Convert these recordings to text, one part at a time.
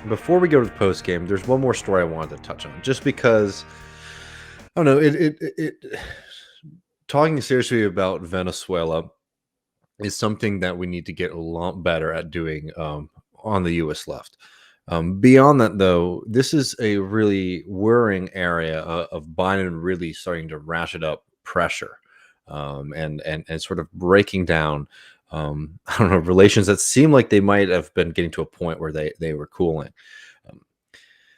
Before we go to the post game, there's one more story I wanted to touch on, just because I don't know. Talking seriously about Venezuela is something that we need to get a lot better at doing on the U.S. left. Beyond that, though, this is a really worrying area of Biden really starting to ratchet up pressure and sort of breaking down. I don't know, relations that seem like they might have been getting to a point where they were cooling. Um,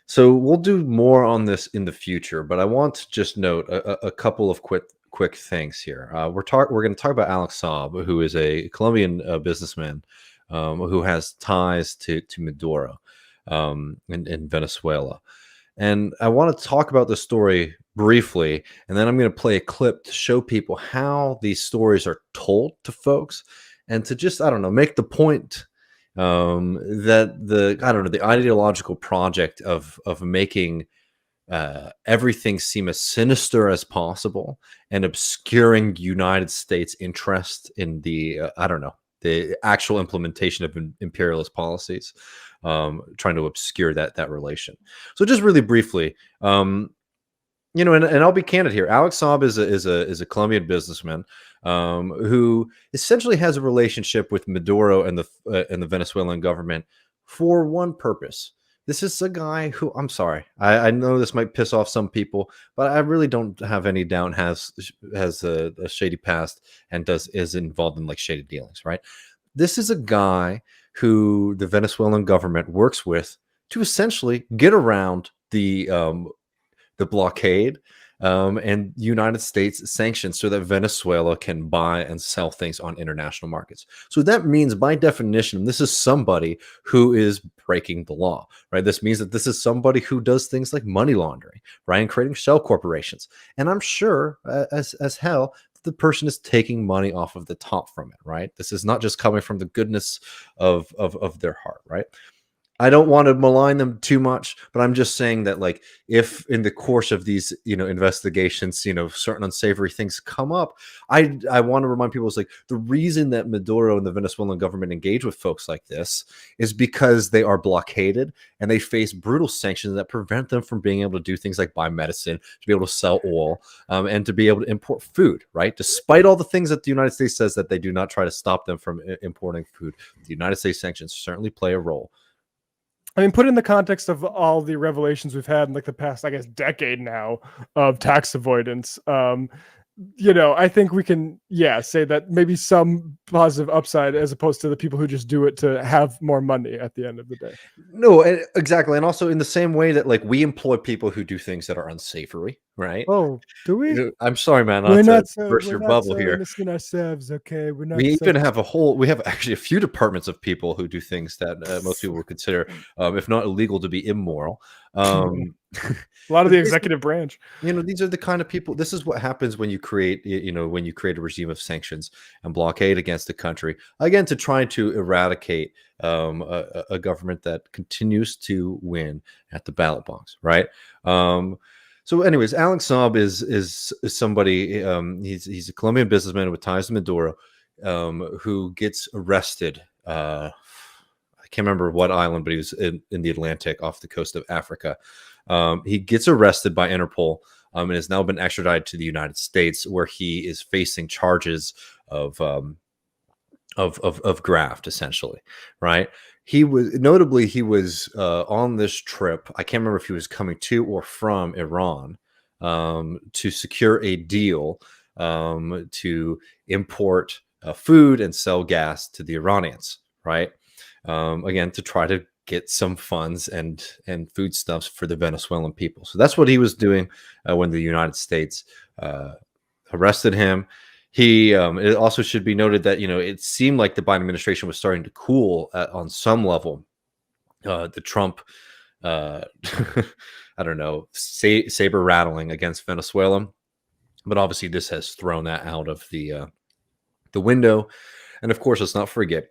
so we'll do more on this in the future, but I want to just note a couple of quick things here. We're going to talk about Alex Saab, who is a Colombian businessman who has ties to Maduro in Venezuela. And I want to talk about the story briefly, and then I'm going to play a clip to show people how these stories are told to folks, and to just, I don't know, make the point that the ideological project of making everything seem as sinister as possible and obscuring United States interest in the the actual implementation of imperialist policies, trying to obscure that relation. So just really briefly, and I'll be candid here. Alex Saab is a Colombian businessman who essentially has a relationship with Maduro and the Venezuelan government for one purpose. This is a guy who, I'm sorry, I know this might piss off some people, but I really don't have any doubt has a shady past and is involved in like shady dealings, right? This is a guy who the Venezuelan government works with to essentially get around the blockade and United States sanctions so that Venezuela can buy and sell things on international markets. So that means, by definition, this is somebody who is breaking the law, right? This means that this is somebody who does things like money laundering, right, and creating shell corporations. And I'm sure, as hell, the person is taking money off of the top from it, right? This is not just coming from the goodness of their heart, right? I don't want to malign them too much, but I'm just saying that, like, if in the course of these, investigations, certain unsavory things come up, I want to remind people, it's like the reason that Maduro and the Venezuelan government engage with folks like this is because they are blockaded and they face brutal sanctions that prevent them from being able to do things like buy medicine, to be able to sell oil, and to be able to import food, right? Despite all the things that the United States says that they do not try to stop them from importing food, the United States sanctions certainly play a role. I mean, put in the context of all the revelations we've had in like the past, I guess, decade now of tax avoidance. I think we can, say that maybe some positive upside as opposed to the people who just do it to have more money at the end of the day. No, exactly. And also in the same way that, like, we employ people who do things that are unsavory, right? Oh, do we? I'm sorry, man, We're not to not so burst we're your not bubble so here. innocent ourselves, okay? We're not We so even have we have actually a few departments of people who do things that most people would consider, if not illegal, to be immoral. Um, a lot of but the basically, executive branch. these are the kind of people. This is what happens when you create, when you create a regime of sanctions and blockade against a country, again, to try to eradicate a government that continues to win at the ballot box, right? So, anyways, Alex Saab is somebody. He's a Colombian businessman with ties to Maduro, who gets arrested. I can't remember what island, but he was in the Atlantic off the coast of Africa. He gets arrested by Interpol, and has now been extradited to the United States, where he is facing charges of graft, essentially, right? He was on this trip. I can't remember if he was coming to or from Iran, to secure a deal, to import food and sell gas to the Iranians, right? Again, to try to get some funds and foodstuffs for the Venezuelan people. So that's what he was doing when the United States arrested him. It also should be noted that, it seemed like the Biden administration was starting to cool on some level. The Trump, I don't know, saber rattling against Venezuela, but obviously this has thrown that out of the window. And of course, let's not forget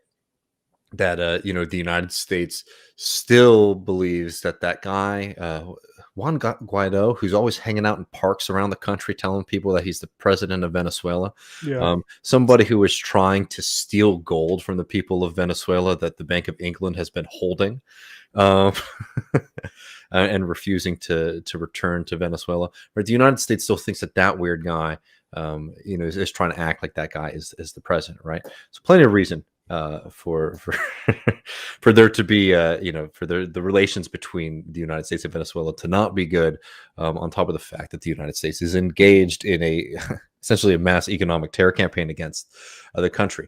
that the United States still believes that guy, Juan Guaido, who's always hanging out in parks around the country telling people that he's the president of Venezuela. Yeah. Somebody who is trying to steal gold from the people of Venezuela that the Bank of England has been holding. Um, and refusing to return to Venezuela. But the United States still thinks that weird guy, is trying to act like that guy is the president, right? So plenty of reason for for there to be, for the relations between the United States and Venezuela to not be good. On top of the fact that the United States is engaged in essentially a mass economic terror campaign against the country.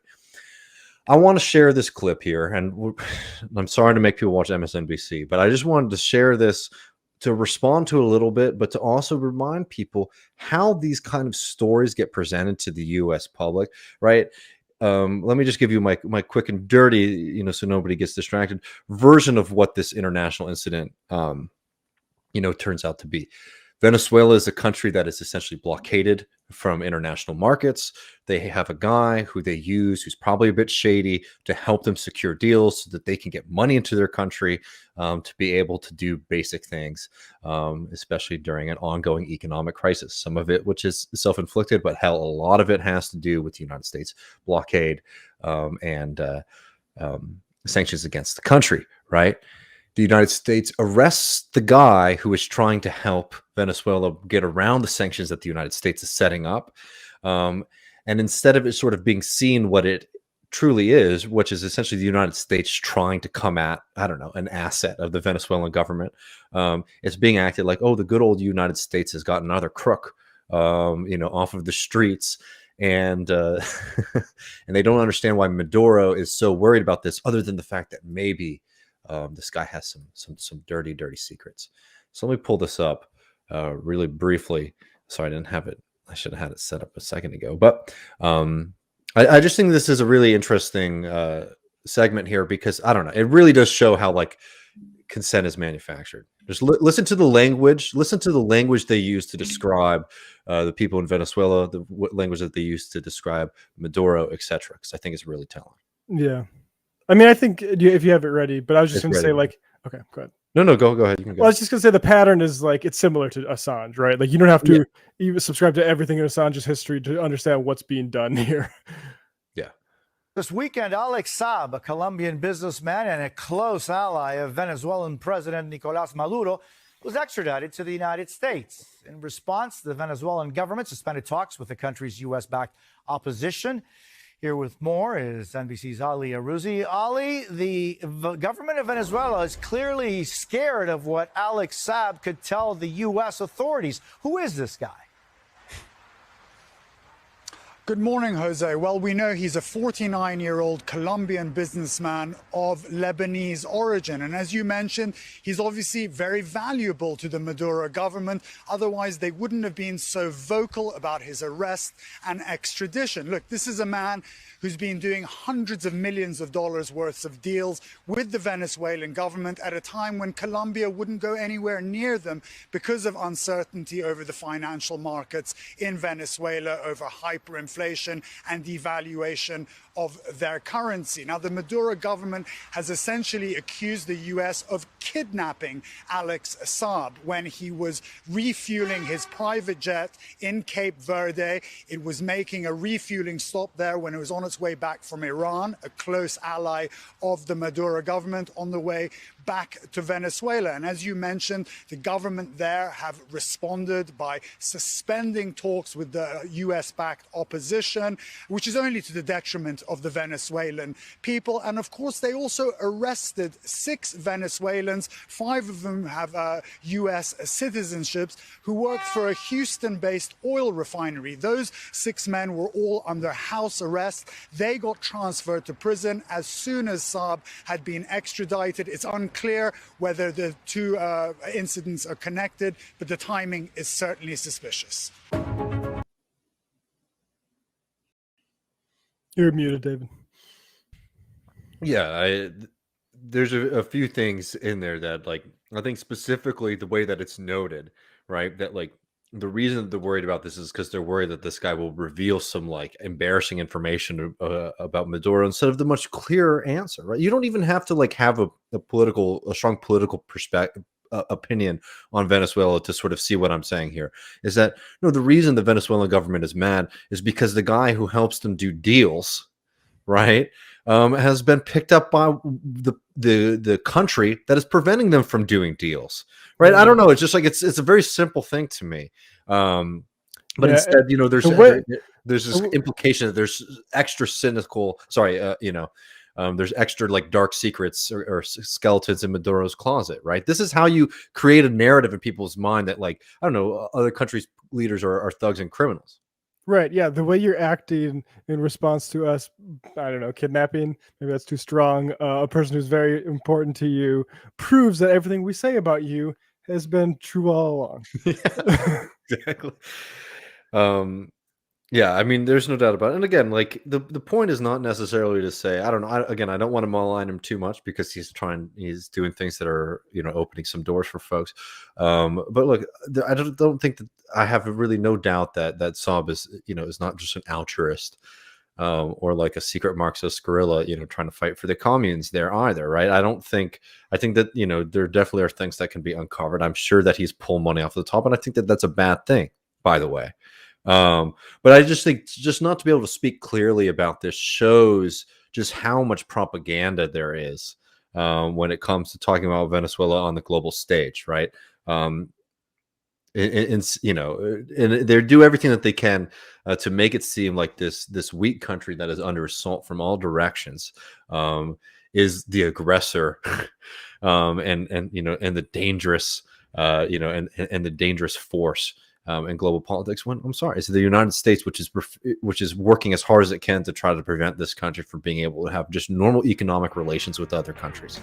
I want to share this clip here, and I'm sorry to make people watch MSNBC, but I just wanted to share this to respond to a little bit, but to also remind people how these kind of stories get presented to the U.S. public, right? Let me just give you my quick and dirty, so nobody gets distracted, version of what this international incident, turns out to be. Venezuela is a country that is essentially blockaded from international markets. They have a guy who they use who's probably a bit shady to help them secure deals so that they can get money into their country to be able to do basic things, especially during an ongoing economic crisis. Some of it, which is self-inflicted, but hell, a lot of it has to do with the United States blockade and sanctions against the country, right? The United States arrests the guy who is trying to help Venezuela get around the sanctions that the United States is setting up. And instead of it sort of being seen what it truly is, which is essentially the United States trying to come at, an asset of the Venezuelan government, it's being acted like, oh, the good old United States has got another crook, off of the streets. And and they don't understand why Maduro is so worried about this, other than the fact that maybe this guy has some dirty secrets. So let me pull this up really briefly. Sorry, I didn't have it. I should have had it set up a second ago. But I just think this is a really interesting segment here because, I don't know, it really does show how consent is manufactured. Just listen to the language. Listen to the language they use to describe the people in Venezuela, the language that they use to describe Maduro, etc. Because I think it's really telling. Yeah. I mean, I think if you have it ready, but I was just going to say, okay, go ahead. No, go ahead. You can go. Well, I was just going to say the pattern is it's similar to Assange, right? Like you don't have to even subscribe to everything in Assange's history to understand what's being done here. Yeah. This weekend, Alex Saab, a Colombian businessman and a close ally of Venezuelan President Nicolás Maduro, was extradited to the United States. In response, the Venezuelan government suspended talks with the country's U.S.-backed opposition. Here with more is NBC's Ali Arouzi. Ali, the government of Venezuela is clearly scared of what Alex Saab could tell the U.S. authorities. Who is this guy? Good morning, Jose. Well, we know he's a 49-year-old Colombian businessman of Lebanese origin. And as you mentioned, he's obviously very valuable to the Maduro government. Otherwise, they wouldn't have been so vocal about his arrest and extradition. Look, this is a man who's been doing hundreds of millions of dollars worth of deals with the Venezuelan government at a time when Colombia wouldn't go anywhere near them because of uncertainty over the financial markets in Venezuela, over hyperinflation and devaluation of their currency. Now, the Maduro government has essentially accused the U.S. of kidnapping Alex Saab when he was refueling his private jet in Cape Verde. It was making a refueling stop there when it was on its way back from Iran, a close ally of the Maduro government, on the way back to Venezuela. And as you mentioned, the government there have responded by suspending talks with the US-backed opposition, which is only to the detriment of the Venezuelan people. And of course, they also arrested 6 Venezuelans. 5 of them have US citizenships who worked for a Houston-based oil refinery. Those 6 men were all under house arrest. They got transferred to prison as soon as Saab had been extradited. It's unclear whether the 2 incidents are connected, but the timing is certainly suspicious. You're muted, David. Yeah, there's a few things in there that, I think specifically the way that it's noted, right? That the reason they're worried about this is because they're worried that this guy will reveal some embarrassing information about Maduro instead of the much clearer answer, right? You don't even have to have a strong political opinion on Venezuela to sort of see what I'm saying here, is that the reason the Venezuelan government is mad is because the guy who helps them do deals, right, has been picked up by the country that is preventing them from doing deals, right? I don't know. It's just like it's a very simple thing to me. But instead, there's this implication that there's extra cynical. Sorry, there's extra like dark secrets or skeletons in Maduro's closet, right? This is how you create a narrative in people's mind that, like, I don't know, other countries' leaders are thugs and criminals. Right. Yeah. The way you're acting in response to us, I don't know, kidnapping, maybe that's too strong, a person who's very important to you, proves that everything we say about you has been true all along. Yeah, exactly. Yeah, I mean, there's no doubt about it. And again, like the point is not necessarily to say, I don't know. I don't want to malign him too much because he's doing things that are, opening some doors for folks. But look, I don't think that I have really no doubt that Saab is, is not just an altruist, or like a secret Marxist guerrilla, trying to fight for the communes there either, right? I think that, there definitely are things that can be uncovered. I'm sure that he's pulled money off the top, and I think that that's a bad thing, by the way. But I just think just not to be able to speak clearly about this shows just how much propaganda there is when it comes to talking about Venezuela on the global stage, right? And they do everything that they can to make it seem like this weak country that is under assault from all directions is the aggressor, and the dangerous, and the dangerous force. In global politics, when I'm sorry, it's the United States which is working as hard as it can to try to prevent this country from being able to have just normal economic relations with other countries.